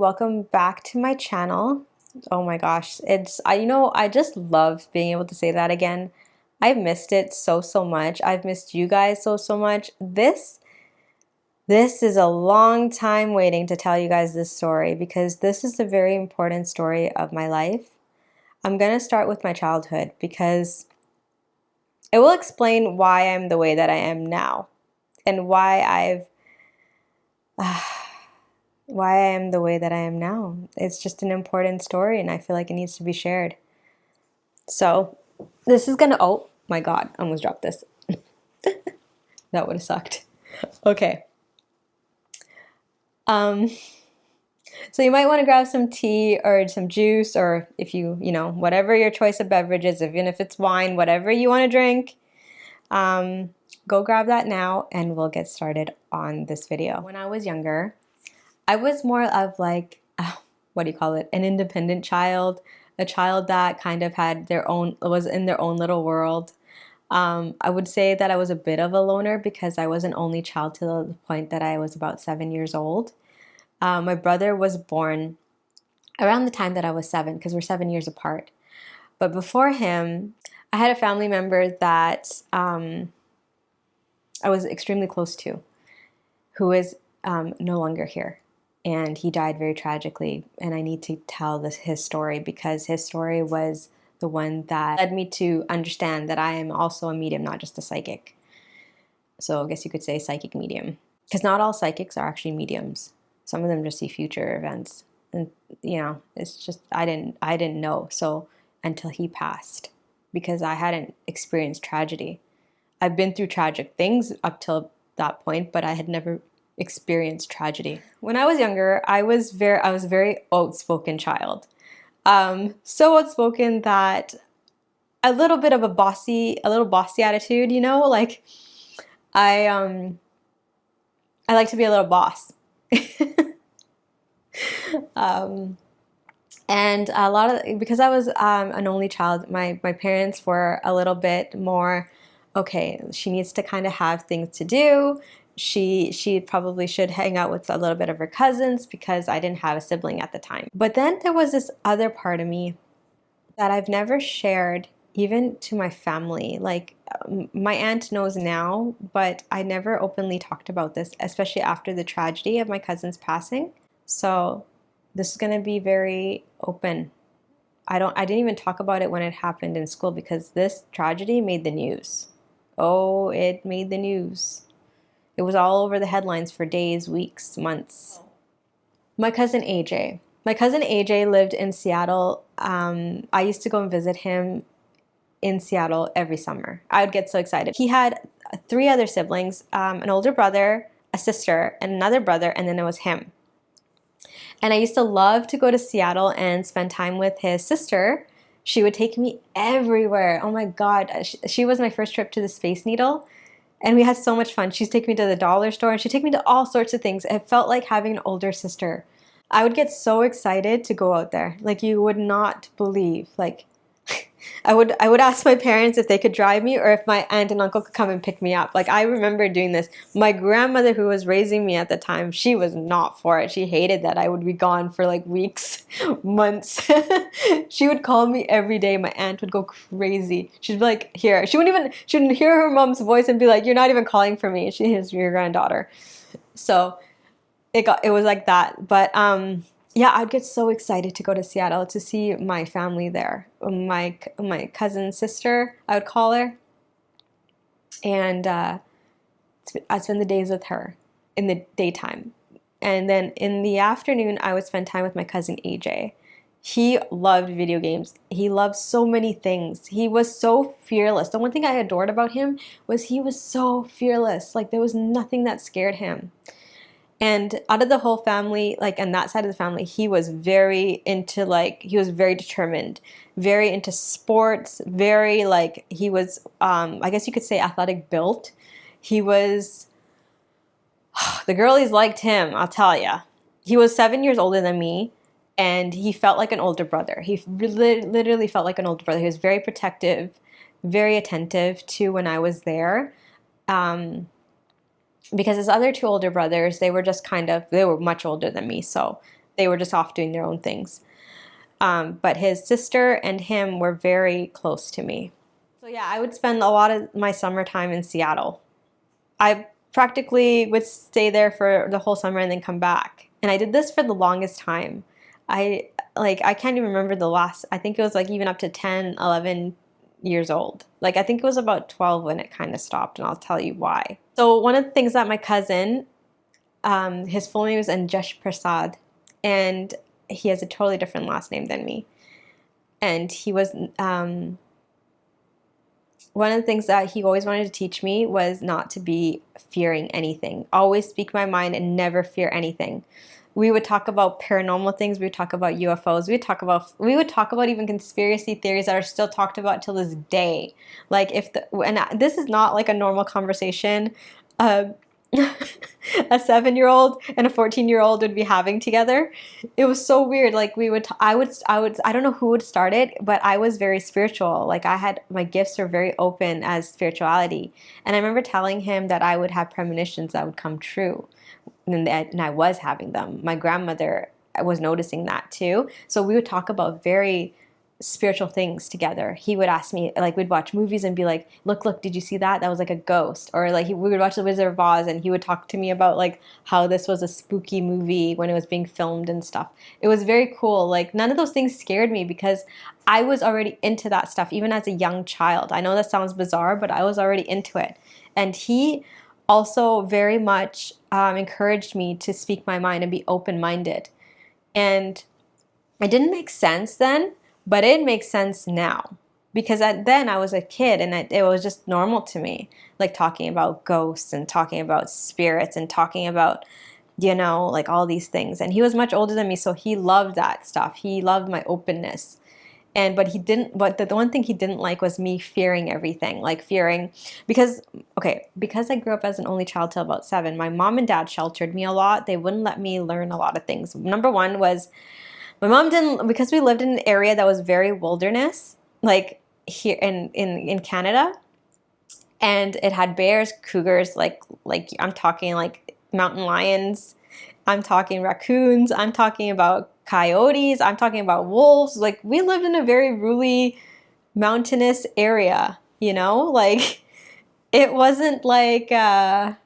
welcome back to my channel. Oh my gosh, I just love being able to say that again. I've missed it so much. I've missed you guys so much. This is a long time waiting to tell you guys this story because this is a very important story of my life. I'm gonna start with my childhood because it will explain why I'm the way that I am now and why I am the way that I am now. It's just an important story and I feel like it needs to be shared. So this is gonna, oh my God, I almost dropped this. That would have sucked. Okay. So you might want to grab some tea or some juice, or if whatever your choice of beverages, even if it's wine, whatever you want to drink, go grab that now and we'll get started on this video. When I was younger, I was more of like, what do you call it? An independent child, a child that kind of had was in their own little world. I would say that I was a bit of a loner because I was an only child to the point that I was about 7 years old. My brother was born around the time that I was 7 because we're 7 years apart. But before him, I had a family member that I was extremely close to, who is no longer here. And he died very tragically. And I need to tell his story because his story was the one that led me to understand that I am also a medium, not just a psychic. So I guess you could say psychic medium. Because not all psychics are actually mediums. Some of them just see future events. And it's just I didn't know so until he passed, because I hadn't experienced tragedy. I've been through tragic things up till that point, but I had never experienced tragedy. When I was younger, I was a very outspoken child. So outspoken that a little bit of a little bossy attitude, like I like to be a little boss. And a lot of, because I was an only child, my parents were a little bit more, okay, she needs to kind of have things to do. She probably should hang out with a little bit of her cousins because I didn't have a sibling at the time. But then there was this other part of me that I've never shared even to my family. Like my aunt knows now, but I never openly talked about this, especially after the tragedy of my cousin's passing. So this is going to be very open. I didn't even talk about it when it happened in school because this tragedy made the news. Oh, it made the news. It was all over the headlines for days, weeks, months. My cousin AJ. My cousin AJ lived in Seattle. I used to go and visit him in Seattle every summer. I would get so excited. He had 3 other siblings, an older brother, a sister, and another brother, and then it was him. And I used to love to go to Seattle and spend time with his sister. She would take me everywhere. Oh my God. She was my first trip to the Space Needle. And we had so much fun. She'd take me to the dollar store and she'd take me to all sorts of things. It felt like having an older sister. I would get so excited to go out there. Like you would not believe. Like I would ask my parents if they could drive me or if my aunt and uncle could come and pick me up. Like I remember doing this. My grandmother, who was raising me at the time, she was not for it. She hated that I would be gone for like weeks, months. She would call me every day. My aunt would go crazy. She'd be like, here. She wouldn't hear her mom's voice and be like, you're not even calling for me. She is your granddaughter. So it was like that. But yeah, I'd get so excited to go to Seattle to see my family there. My cousin's sister, I would call her. And I'd spend the days with her in the daytime. And then in the afternoon, I would spend time with my cousin AJ. He loved video games. He loved so many things. He was so fearless. The one thing I adored about him was he was so fearless. Like there was nothing that scared him. And out of the whole family, like on that side of the family, he was very into he was very determined, very into sports, very he was, I guess you could say athletic built. He was, the girlies liked him, I'll tell ya. He was 7 years older than me and he felt like an older brother. He literally felt like an older brother. He was very protective, very attentive to when I was there. Because his other 2 older brothers, they were just they were much older than me. So They were just off doing their own things. But his sister and him were very close to me. So yeah, I would spend a lot of my summertime in Seattle. I practically would stay there for the whole summer and then come back. And I did this for the longest time. I can't even remember the last, I think it was like even up to 10, 11 years old. Like I think it was about 12 when it kind of stopped, and I'll tell you why. So one of the things that my cousin, his full name is Anjesh Prasad, and he has a totally different last name than me. And he was, one of the things that he always wanted to teach me was not to be fearing anything. Always speak my mind and never fear anything. We would talk about paranormal things. We would talk about UFOs. We would talk about even conspiracy theories that are still talked about till this day. Like this is not like a normal conversation. A 7-year-old and a 14-year-old would be having together. It was so weird. Like I don't know who would start it, but I was very spiritual. Like my gifts were very open as spirituality. And I remember telling him that I would have premonitions that would come true. And I was having them. My grandmother was noticing that too. So we would talk about very spiritual things together. He would ask me, like we'd watch movies and be like, look, did you see that? That was like a ghost. Or like we would watch The Wizard of Oz and he would talk to me about like how this was a spooky movie when it was being filmed and stuff. It was very cool. Like none of those things scared me because I was already into that stuff even as a young child. I know that sounds bizarre, but I was already into it. And he also very much encouraged me to speak my mind and be open-minded. And it didn't make sense then, but it makes sense now. Because then I was a kid and it was just normal to me. Like talking about ghosts and talking about spirits and talking about, like all these things. And he was much older than me, so he loved that stuff. He loved my openness. But the one thing he didn't like was me fearing everything. Like fearing, because I grew up as an only child till about 7, my mom and dad sheltered me a lot. They wouldn't let me learn a lot of things. Number one was, my mom didn't, because we lived in an area that was very wilderness, like here in Canada, and it had bears, cougars, like I'm talking like mountain lions, I'm talking raccoons, I'm talking about coyotes, I'm talking about wolves. Like we lived in a very ruly, mountainous area, like it wasn't like, it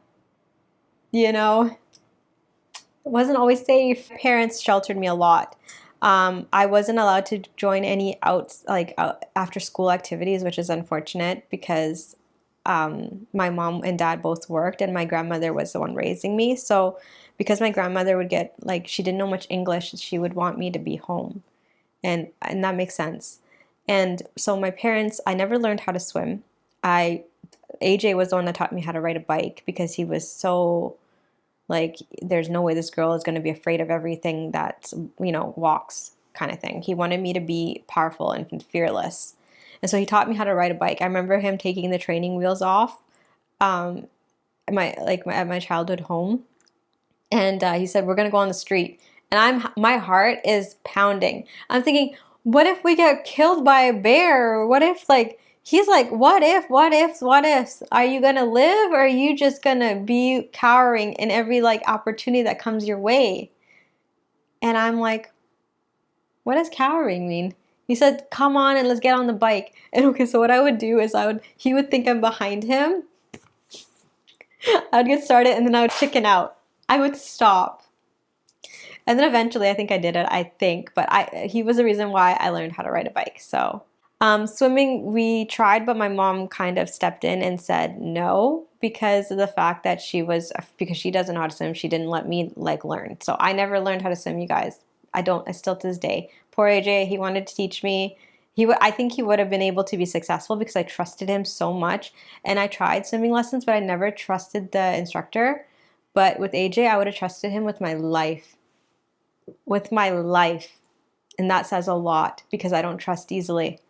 wasn't always safe. Parents sheltered me a lot. I wasn't allowed to join any after school activities, which is unfortunate because my mom and dad both worked and my grandmother was the one raising me. So because my grandmother would get, like, she didn't know much English, she would want me to be home. And that makes sense. And so my parents, I never learned how to swim. AJ was the one that taught me how to ride a bike because he was so, like, there's no way this girl is going to be afraid of everything that, walks kind of thing. He wanted me to be powerful and fearless. And so he taught me how to ride a bike. I remember him taking the training wheels off at my childhood home. And he said, we're going to go on the street. And my heart is pounding. I'm thinking, what if we get killed by a bear? What if, he's like, what ifs? Are you going to live, or are you just going to be cowering in every, opportunity that comes your way? And I'm like, what does cowering mean? He said, come on and let's get on the bike. And okay, so what I would do is he would think I'm behind him. I would get started and then I would chicken out. I would stop. And then eventually, I think I did it, but he was the reason why I learned how to ride a bike. So swimming, we tried, but my mom kind of stepped in and said no because of the fact that because she doesn't know how to swim, she didn't let me learn. So I never learned how to swim, you guys. I still to this day. Poor AJ, he wanted to teach me. I think he would have been able to be successful because I trusted him so much. And I tried swimming lessons, but I never trusted the instructor. But with AJ, I would have trusted him with my life. With my life. And that says a lot because I don't trust easily.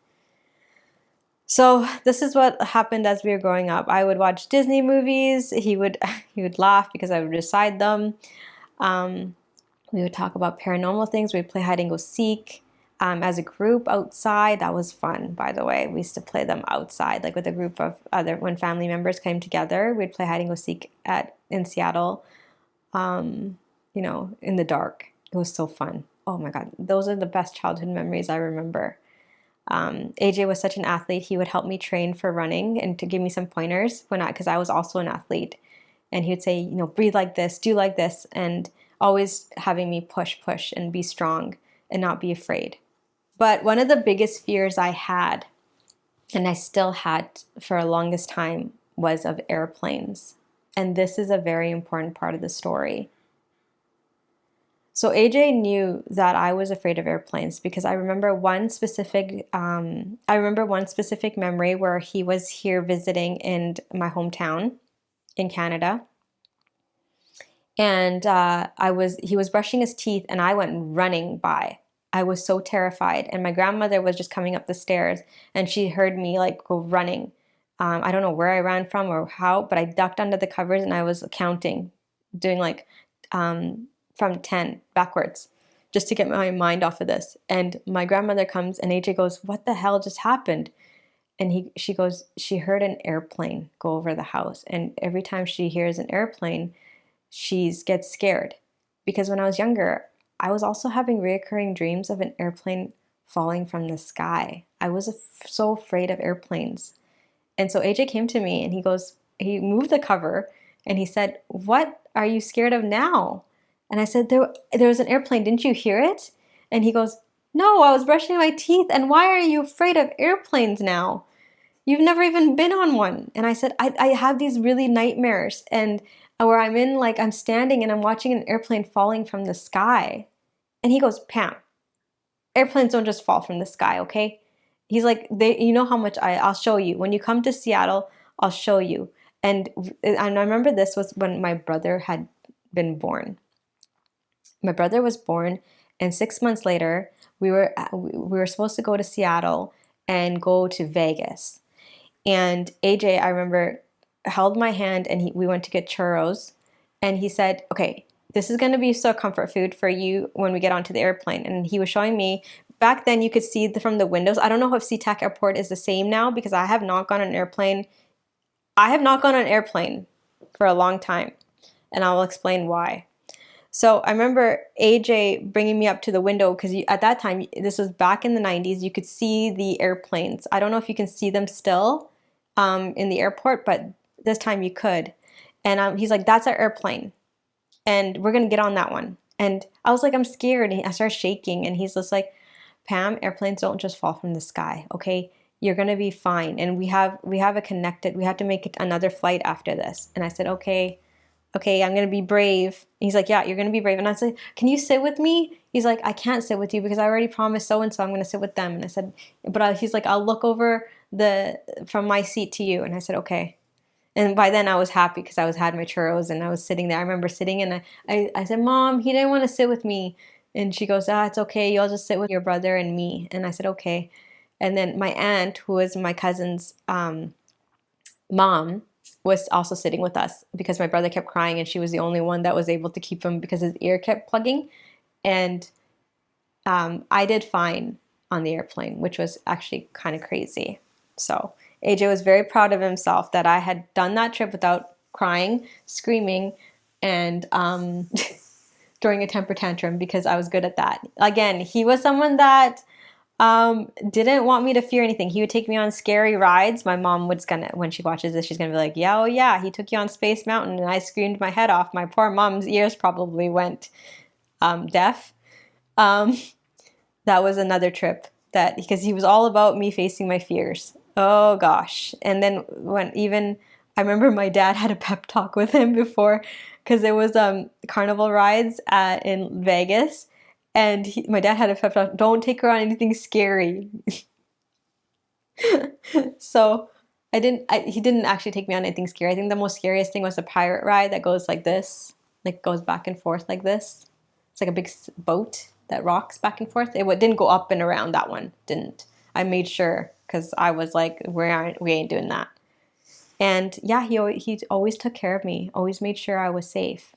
So this is what happened as we were growing up. I would watch Disney movies. He would laugh because I would recite them. We would talk about paranormal things. We'd play hide and go seek as a group outside. That was fun, by the way. We used to play them outside, with a group of when family members came together. We'd play hide and go seek in Seattle, in the dark. It was so fun. Oh my God. Those are the best childhood memories I remember. AJ was such an athlete. He would help me train for running and to give me some pointers because I was also an athlete. And he would say, you know, breathe like this, do like this, and always having me push, and be strong and not be afraid. But one of the biggest fears I had, and I still had for the longest time, was of airplanes. And this is a very important part of the story. So AJ knew that I was afraid of airplanes because I remember one specific memory where he was here visiting in my hometown in Canada, and he was brushing his teeth, and I went running by. I was so terrified, and my grandmother was just coming up the stairs, and she heard me like go running. I don't know where I ran from or how, but I ducked under the covers and I was counting, doing like from 10 backwards, just to get my mind off of this. And my grandmother comes, and AJ goes, "What the hell just happened?" And she goes, she heard an airplane go over the house, and every time she hears an airplane, she gets scared. Because when I was younger, I was also having reoccurring dreams of an airplane falling from the sky. I was so afraid of airplanes. And so AJ came to me and he moved the cover and he said, "What are you scared of now?" And I said, there was an airplane. Didn't you hear it? And he goes, "No, I was brushing my teeth. And why are you afraid of airplanes now? You've never even been on one." And I said, I have these really nightmares, and where I'm standing and I'm watching an airplane falling from the sky. And he goes, "Pam, airplanes don't just fall from the sky, okay?" He's like, you know how much I'll show you. When you come to Seattle, I'll show you. And I remember this was when my brother had been born. My brother was born, and 6 months later, we were supposed to go to Seattle and go to Vegas. And AJ, I remember, held my hand, and we went to get churros. And he said, "Okay, this is going to be so comfort food for you when we get onto the airplane." And he was showing me. Back then, you could see from the windows. I don't know if SeaTac Airport is the same now because I have not gone on an airplane. I have not gone on an airplane for a long time, and I will explain why. So I remember AJ bringing me up to the window because at that time, this was back in the 90s, you could see the airplanes. I don't know if you can see them still in the airport, but this time you could. And he's like, "That's our airplane, and we're going to get on that one." And I was like, "I'm scared." And I started shaking, and he's just like, "Pam, airplanes don't just fall from the sky, okay? You're going to be fine. And we have to make it another flight after this." And I said, "Okay, I'm going to be brave." He's like, "Yeah, you're going to be brave." And I said, "Can you sit with me?" He's like, "I can't sit with you because I already promised so-and-so I'm going to sit with them." And I said, he's like, "I'll look over from my seat to you." And I said, "Okay." And by then I was happy because had my churros and I was sitting there. I remember sitting, and I said, "Mom, he didn't want to sit with me." And she goes, "It's okay. You'll just sit with your brother and me." And I said, "Okay." And then my aunt, who was my cousin's mom, was also sitting with us because my brother kept crying, and she was the only one that was able to keep him because his ear kept plugging. And I did fine on the airplane, which was actually kind of crazy. So AJ was very proud of himself that I had done that trip without crying, screaming, and throwing a temper tantrum because I was good at that. Again, he was someone that didn't want me to fear anything. He would take me on scary rides. My mom when she watches this, she's gonna be like, "Yeah, oh yeah, he took you on Space Mountain," and I screamed my head off. My poor mom's ears probably went deaf. That was another trip because he was all about me facing my fears. Oh gosh. And then I remember my dad had a pep talk with him before because there was carnival rides in Vegas. And my dad had a pep talk, "Don't take her on anything scary." So he didn't actually take me on anything scary. I think the most scariest thing was the pirate ride that goes like this, like goes back and forth like this. It's like a big boat that rocks back and forth. It didn't go up and around. That one didn't. I made sure because I was like, we ain't doing that. And yeah, he always took care of me, always made sure I was safe.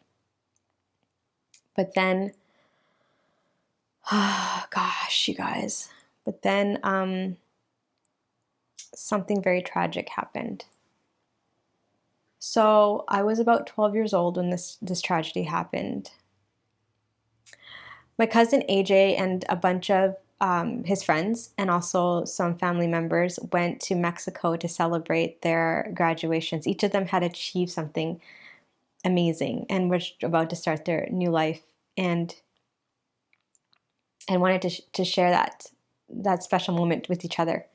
But then, oh gosh, you guys. But then something very tragic happened. So I was about 12 years old when this tragedy happened. My cousin AJ and a bunch of his friends and also some family members went to Mexico to celebrate their graduations. Each of them had achieved something amazing and were about to start their new life, and wanted to share that special moment with each other.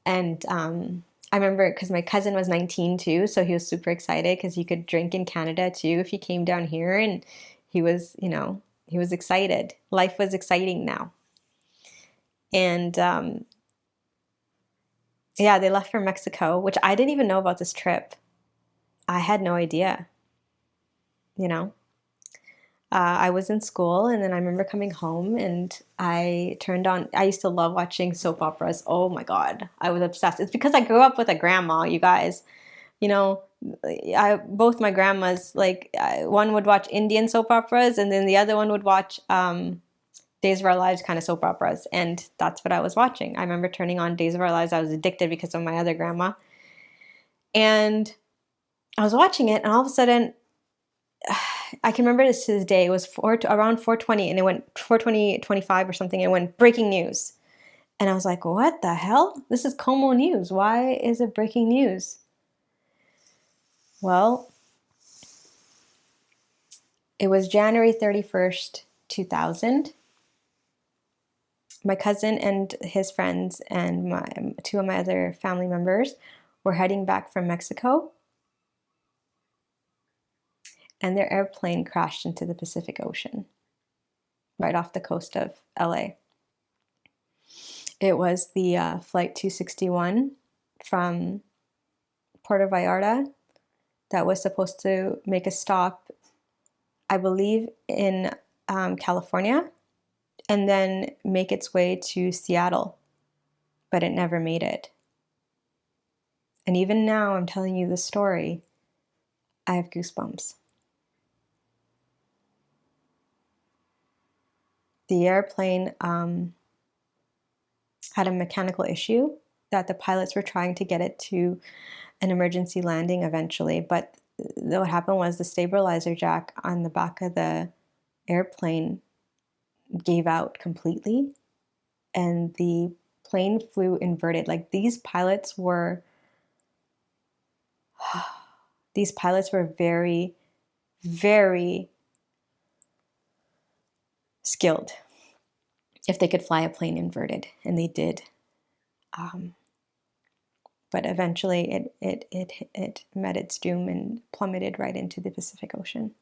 And I remember because my cousin was 19 too, so he was super excited because he could drink in Canada too if he came down here, and he was, he was excited. Life was exciting now. And yeah, they left for Mexico, which I didn't even know about this trip. I had no idea, you know. I was in school, and then I remember coming home and I turned on. I used to love watching soap operas. Oh my God, I was obsessed. It's because I grew up with a grandma, you guys. You know, both my grandmas, like, one would watch Indian soap operas, and then the other one would watch Days of Our Lives kind of soap operas. And that's what I was watching. I remember turning on Days of Our Lives. I was addicted because of my other grandma. And I was watching it, and all of a sudden, I can remember this to this day. It was around 4:20, and it went 4:25 or something. It went breaking news, and I was like, "What the hell? This is Como News. Why is it breaking news?" Well, it was January 31st, 2000. My cousin and his friends and two of my other family members were heading back from Mexico, and their airplane crashed into the Pacific Ocean right off the coast of LA. It was the Flight 261 from Puerto Vallarta that was supposed to make a stop, I believe, in California, and then make its way to Seattle, but it never made it. And even now, I'm telling you this story, I have goosebumps. The airplane had a mechanical issue that the pilots were trying to get it to an emergency landing eventually, but what happened was the stabilizer jack on the back of the airplane gave out completely, and the plane flew inverted. Like, these pilots were very, very skilled if they could fly a plane inverted, and they did. But eventually it met its doom and plummeted right into the Pacific Ocean.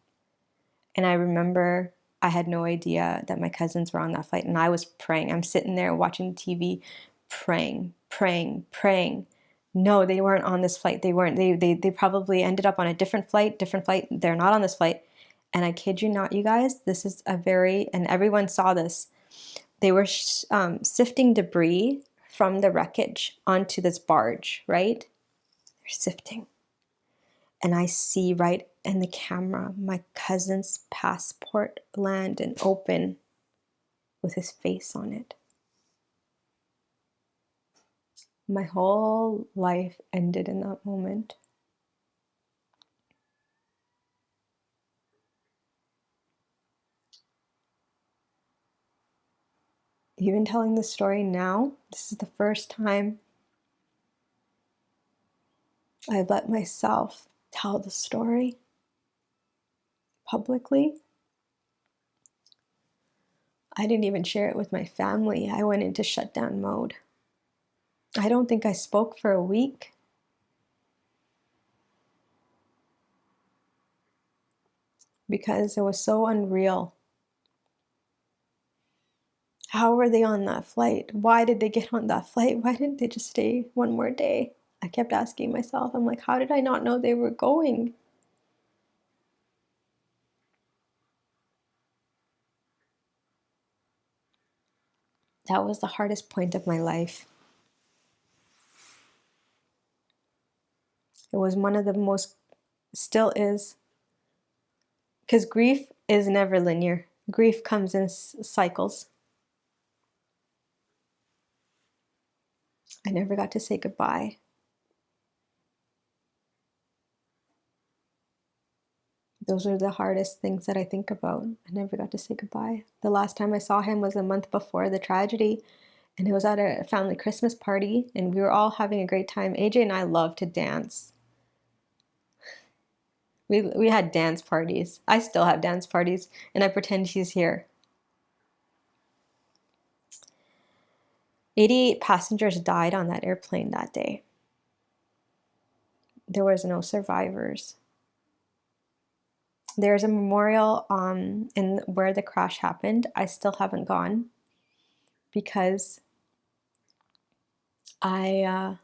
And I remember I had no idea that my cousins were on that flight, and I was praying. I'm sitting there watching TV, praying, praying, praying. No, they weren't on this flight. They weren't. They probably ended up on a different flight. They're not on this flight. And I kid you not, you guys, this is and everyone saw this. They were sifting debris from the wreckage onto this barge, right? They're sifting. And I see right in the camera my cousin's passport land and open with his face on it. My whole life ended in that moment. Even telling the story now, this is the first time I've let myself tell the story publicly. I didn't even share it with my family. I went into shutdown mode. I don't think I spoke for a week. Because it was so unreal. How were they on that flight? Why did they get on that flight? Why didn't they just stay one more day? I kept asking myself, I'm like, how did I not know they were going? That was the hardest point of my life. It was one of the most, still is, because grief is never linear. Grief comes in cycles. I never got to say goodbye. Those are the hardest things that I think about. I never got to say goodbye. The last time I saw him was a month before the tragedy, and it was at a family Christmas party, and we were all having a great time. AJ and I love to dance. We had dance parties. I still have dance parties, and I pretend he's here. 88 passengers died on that airplane that day. There was no survivors. There's a memorial in where the crash happened. I still haven't gone because I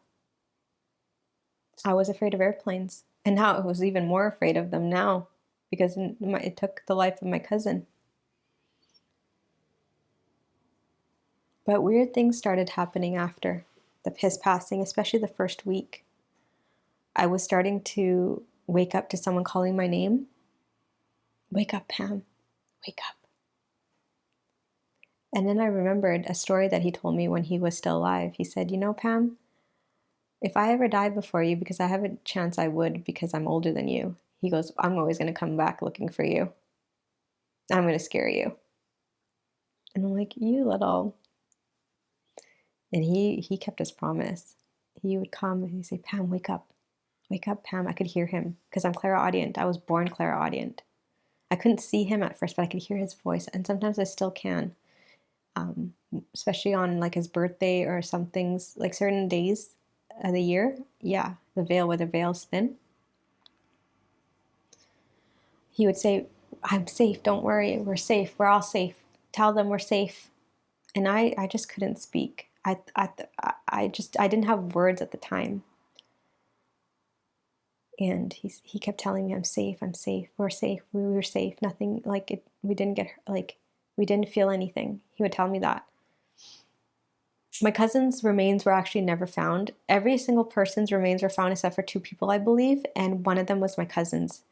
was afraid of airplanes, and now I was even more afraid of them now because it took the life of my cousin. But weird things started happening after his passing, especially the first week. I was starting to wake up to someone calling my name. Wake up, Pam. Wake up. And then I remembered a story that he told me when he was still alive. He said, you know, Pam, if I ever died before you, because I have a chance I would because I'm older than you, he goes, I'm always going to come back looking for you. I'm going to scare you. And I'm like, you little. And he kept his promise. He would come and he'd say, Pam, wake up. Wake up, Pam. I could hear him because I'm clairaudient. I was born clairaudient. I couldn't see him at first, but I could hear his voice. And sometimes I still can. Especially on like his birthday or some things, like certain days of the year. Yeah, the veil where the veil's thin. He would say, I'm safe. Don't worry. We're safe. We're all safe. Tell them we're safe. And I just couldn't speak. I didn't have words at the time. And he kept telling me, I'm safe, we're safe, we were safe, nothing, like it, we didn't get hurt, like we didn't feel anything. He would tell me that. My cousin's remains were actually never found. Every single person's remains were found except for 2 people, I believe, and one of them was my cousin's.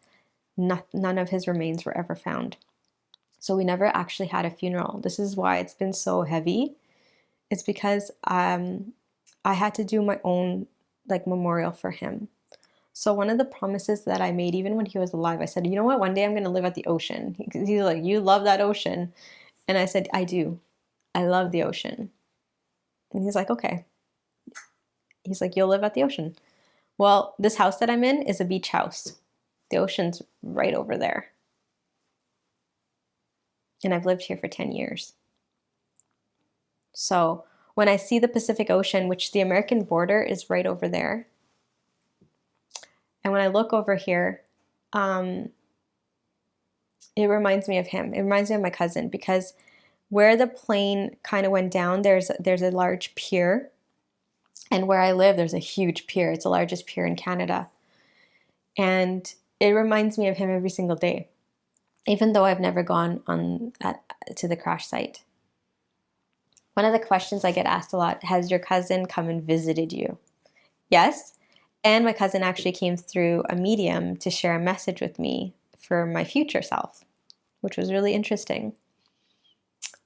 None of his remains were ever found. So we never actually had a funeral. This is why it's been so heavy. It's because I had to do my own like memorial for him. So one of the promises that I made, even when he was alive, I said, you know what, one day I'm going to live at the ocean. He's like, you love that ocean. And I said, I do. I love the ocean. And he's like, okay. He's like, you'll live at the ocean. Well, this house that I'm in is a beach house. The ocean's right over there. And I've lived here for 10 years. So when I see the Pacific Ocean, which the American border is right over there, and when I look over here, it reminds me of him. It reminds me of my cousin because where the plane kind of went down, there's a large pier. And where I live, there's a huge pier. It's the largest pier in Canada. And it reminds me of him every single day, even though I've never gone to the crash site. One of the questions I get asked a lot, has your cousin come and visited you? Yes. And my cousin actually came through a medium to share a message with me for my future self, which was really interesting.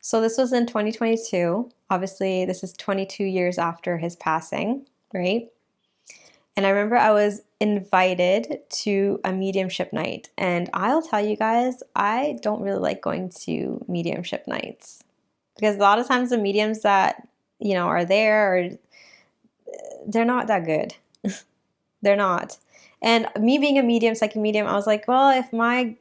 So this was in 2022. Obviously, this is 22 years after his passing, right? And I remember I was invited to a mediumship night. And I'll tell you guys, I don't really like going to mediumship nights because a lot of times the mediums that, are there, they're not that good. They're not. And me being a medium, psychic medium, I was like, well, if my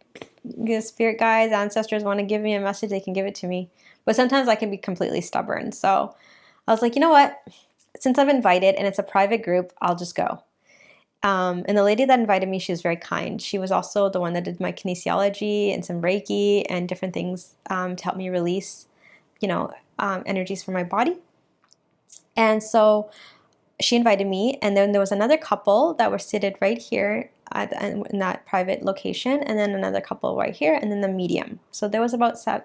spirit guides, ancestors want to give me a message, they can give it to me. But sometimes I can be completely stubborn. So I was like, you know what? Since I'm invited and it's a private group, I'll just go. And the lady that invited me, she was very kind. She was also the one that did my kinesiology and some Reiki and different things to help me release, energies from my body. And so she invited me, and then there was another couple that were seated right here in that private location, and then another couple right here, and then the medium. So there was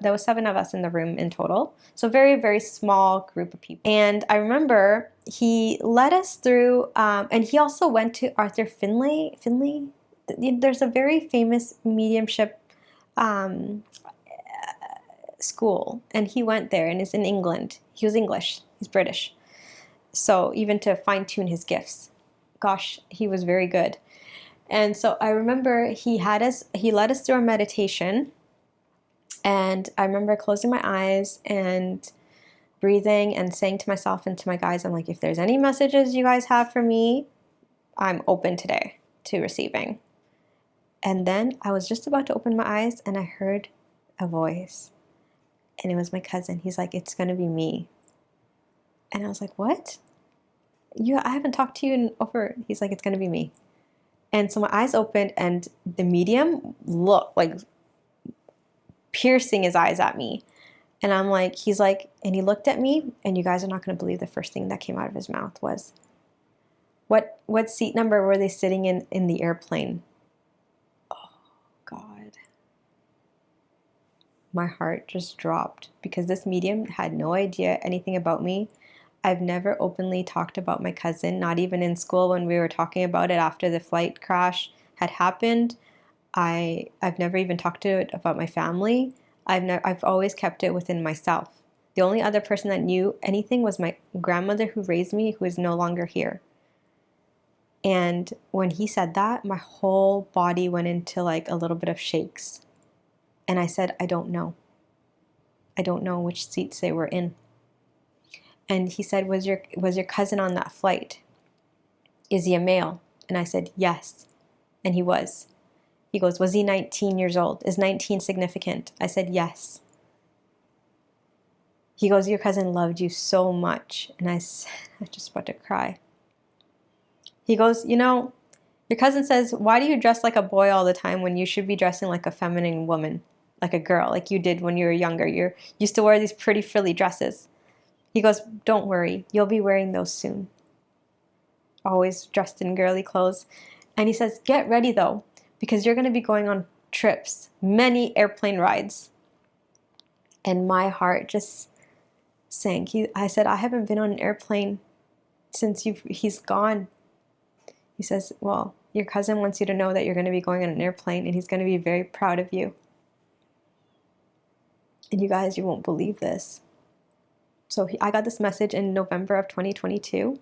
there was 7 of us in the room in total. So very, very small group of people. And I remember he led us through, and he also went to Arthur Finlay. There's a very famous mediumship school, and he went there, and it's in England. He was English. He's British. So even to fine-tune his gifts, gosh, he was very good. And so I remember he led us through a meditation. And I remember closing my eyes and breathing and saying to myself and to my guys, I'm like, if there's any messages you guys have for me, I'm open today to receiving. And then I was just about to open my eyes and I heard a voice. And it was my cousin. He's like, it's going to be me. And I was like, what? I haven't talked to you in over. He's like, it's going to be me. And so my eyes opened and the medium looked like piercing his eyes at me. And I'm like, he's like, and he looked at me, and you guys are not going to believe the first thing that came out of his mouth was, what seat number were they sitting in the airplane? Oh, God. My heart just dropped because this medium had no idea anything about me. I've never openly talked about my cousin, not even in school when we were talking about it after the flight crash had happened. I've never even talked to it about my family. I've always kept it within myself. The only other person that knew anything was my grandmother who raised me, who is no longer here. And when he said that, my whole body went into like a little bit of shakes. And I said, I don't know. I don't know which seats they were in. And he said, was your cousin on that flight? Is he a male? And I said, yes. And he was. He goes, was he 19 years old? Is 19 significant? I said, yes. He goes, your cousin loved you so much. And I was just about to cry. He goes, your cousin says, why do you dress like a boy all the time when you should be dressing like a feminine woman, like a girl, like you did when you were younger? You used to wear these pretty frilly dresses. He goes, don't worry, you'll be wearing those soon. Always dressed in girly clothes. And he says, get ready though, because you're going to be going on trips, many airplane rides. And my heart just sank. I said, I haven't been on an airplane since he's gone. He says, well, your cousin wants you to know that you're going to be going on an airplane and he's going to be very proud of you. And you guys, you won't believe this. So I got this message in November of 2022.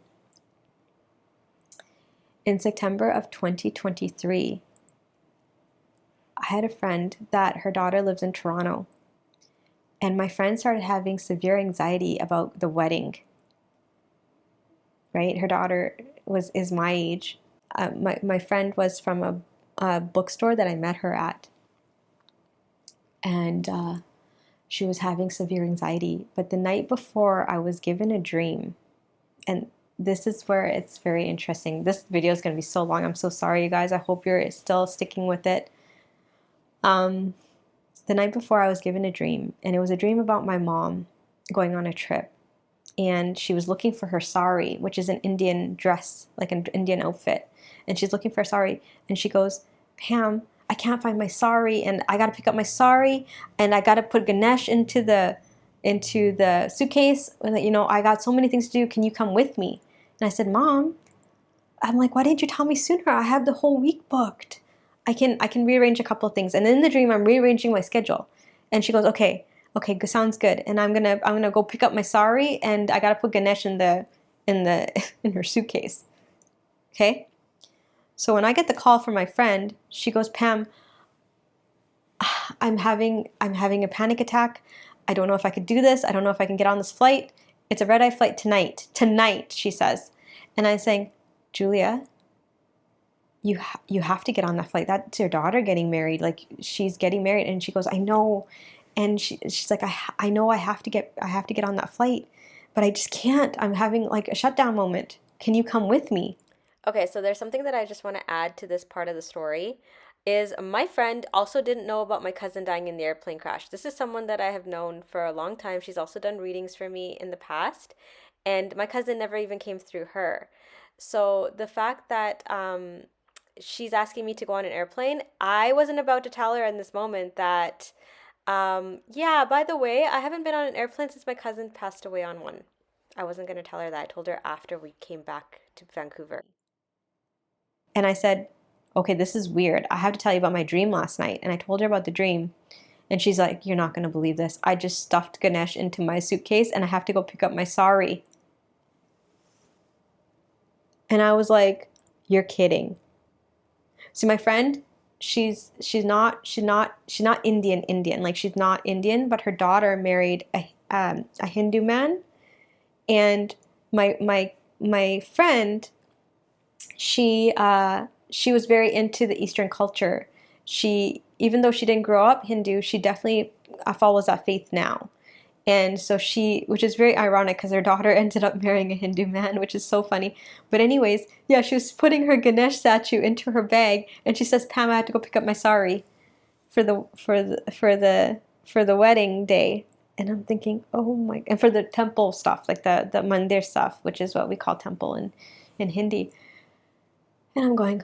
In September of 2023, I had a friend that her daughter lives in Toronto. And my friend started having severe anxiety about the wedding. Right? Her daughter is my age. My friend was from a bookstore that I met her at. And she was having severe anxiety. But the night before, I was given a dream. And this is where it's very interesting. This video is going to be so long. I'm so sorry, you guys. I hope you're still sticking with it. The night before, I was given a dream. And it was a dream about my mom going on a trip. And she was looking for her sari, which is an Indian dress, like an Indian outfit. And she's looking for a sari. And she goes, Pam, I can't find my sari. And I got to pick up my sari. And I got to put Ganesh into the suitcase. I got so many things to do. Can you come with me? And I said, Mom, I'm like, why didn't you tell me sooner? I have the whole week booked. I can rearrange a couple of things. And in the dream, I'm rearranging my schedule. And she goes, okay, sounds good. And I'm gonna go pick up my sari, and I gotta put Ganesh in her suitcase. Okay. So when I get the call from my friend, she goes, Pam, I'm having a panic attack. I don't know if I could do this. I don't know if I can get on this flight. It's a red-eye flight tonight. Tonight, she says. And I'm saying, Julia, you have to get on that flight. That's your daughter getting married. Like, she's getting married. And she goes, I know. And she's like, I know I have to get on that flight, but I just can't. I'm having like a shutdown moment. Can you come with me? Okay, so there's something that I just want to add to this part of the story. Is my friend also didn't know about my cousin dying in the airplane crash. This is someone that I have known for a long time. She's also done readings for me in the past, and my cousin never even came through her. So the fact that she's asking me to go on an airplane, I wasn't about to tell her in this moment that, yeah, by the way, I haven't been on an airplane since my cousin passed away on one. I wasn't going to tell her that. I told her after we came back to Vancouver. And I said, okay, this is weird. I have to tell you about my dream last night. And I told her about the dream. And she's like, you're not going to believe this. I just stuffed Ganesh into my suitcase and I have to go pick up my sari. And I was like, you're kidding. So my friend, she's not Indian. Like, she's not Indian, but her daughter married a Hindu man. And my friend, she was very into the Eastern culture. She, even though she didn't grow up Hindu, she definitely follows that faith now. And so she, which is very ironic because her daughter ended up marrying a Hindu man, which is so funny. But anyways, yeah, she was putting her Ganesh statue into her bag, and she says, "Pam, I have to go pick up my sari for the wedding day." And I'm thinking, oh my, and for the temple stuff, like the mandir stuff, which is what we call temple in Hindi. And I'm going,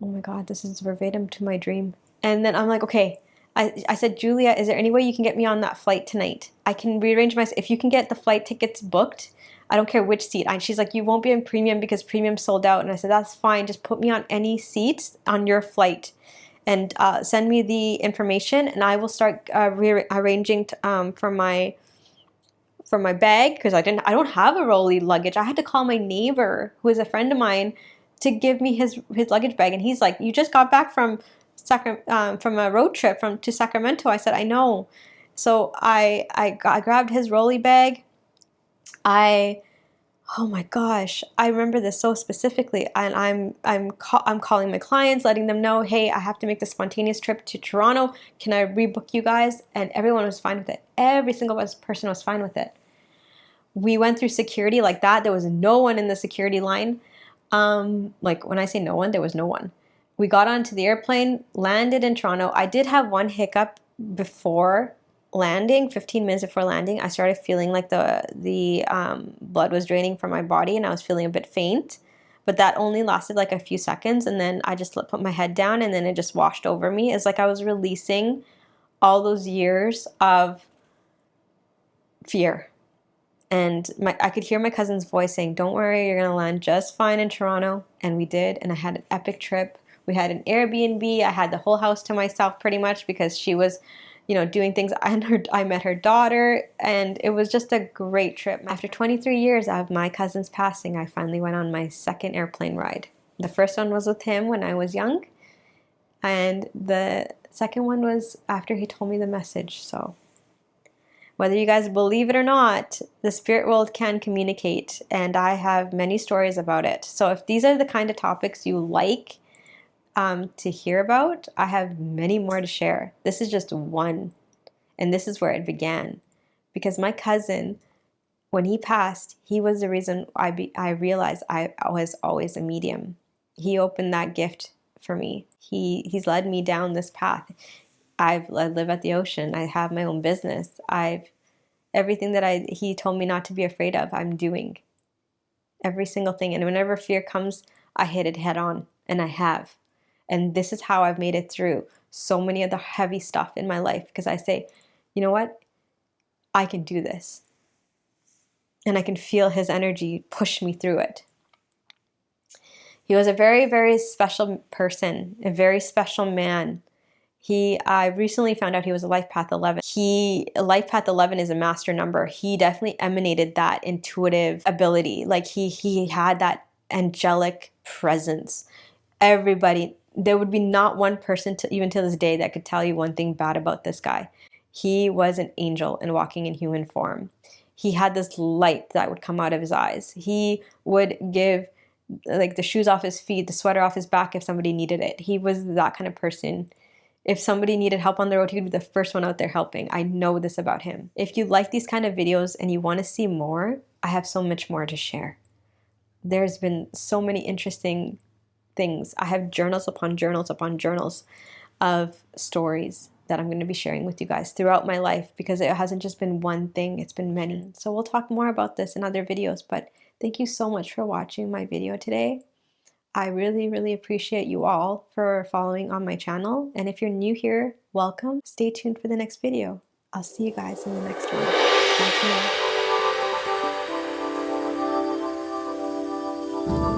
oh my God, this is verbatim to my dream. And then I'm like, okay. I said, Julia, is there any way you can get me on that flight tonight? I can rearrange if you can get the flight tickets booked, I don't care which seat. And she's like, you won't be in premium because premium sold out. And I said, that's fine. Just put me on any seat on your flight and send me the information, and I will start rearranging for my bag, because I don't have a rolly luggage. I had to call my neighbor, who is a friend of mine, to give me his luggage bag. And he's like, you just got back from a road trip to Sacramento. I said, I know. So I grabbed his rolly bag. Oh my gosh, I remember this so specifically, and I'm calling my clients, letting them know, hey, I have to make the spontaneous trip to Toronto. Can I rebook you guys? And everyone was fine with it. Every single person was fine with it. We went through security like that. There was no one in the security line. Like, when I say no one, there was no one. We got onto the airplane, landed in Toronto. I did have one hiccup before landing. 15 minutes before landing, I started feeling like the blood was draining from my body, and I was feeling a bit faint. But that only lasted like a few seconds, and then I just put my head down, and then it just washed over me. It's like I was releasing all those years of fear. And I could hear my cousin's voice saying, don't worry, you're going to land just fine in Toronto. And we did. And I had an epic trip. We had an Airbnb. I had the whole house to myself pretty much, because she was, doing things. I met her daughter, and it was just a great trip. After 23 years of my cousin's passing, I finally went on my second airplane ride. The first one was with him when I was young. And the second one was after he told me the message. So whether you guys believe it or not, the spirit world can communicate, and I have many stories about it. So if these are the kind of topics you like to hear about, I have many more to share. This is just one, and this is where it began. Because my cousin, when he passed, he was the reason I realized I was always a medium. He opened that gift for me. He's led me down this path. I live at the ocean. I have my own business. Everything that he told me not to be afraid of, I'm doing. Every single thing. And whenever fear comes, I hit it head on, and I have. And this is how I've made it through so many of the heavy stuff in my life, because I say, you know what? I can do this. And I can feel his energy push me through it. He was a very, very special person, a very special man. I recently found out he was a Life Path 11. Life Path 11 is a master number. He definitely emanated that intuitive ability. Like, he had that angelic presence. Everybody, there would be not one person even to this day that could tell you one thing bad about this guy. He was an angel and walking in human form. He had this light that would come out of his eyes. He would give, like, the shoes off his feet, the sweater off his back if somebody needed it. He was that kind of person. If somebody needed help on the road, he would be the first one out there helping. I know this about him. If you like these kind of videos and you want to see more, I have so much more to share. There's been so many interesting things. I have journals upon journals upon journals of stories that I'm going to be sharing with you guys throughout my life, because it hasn't just been one thing, it's been many. So we'll talk more about this in other videos, but thank you so much for watching my video today. I really, really appreciate you all for following on my channel. And if you're new here, welcome. Stay tuned for the next video. I'll see you guys in the next one. Bye for now.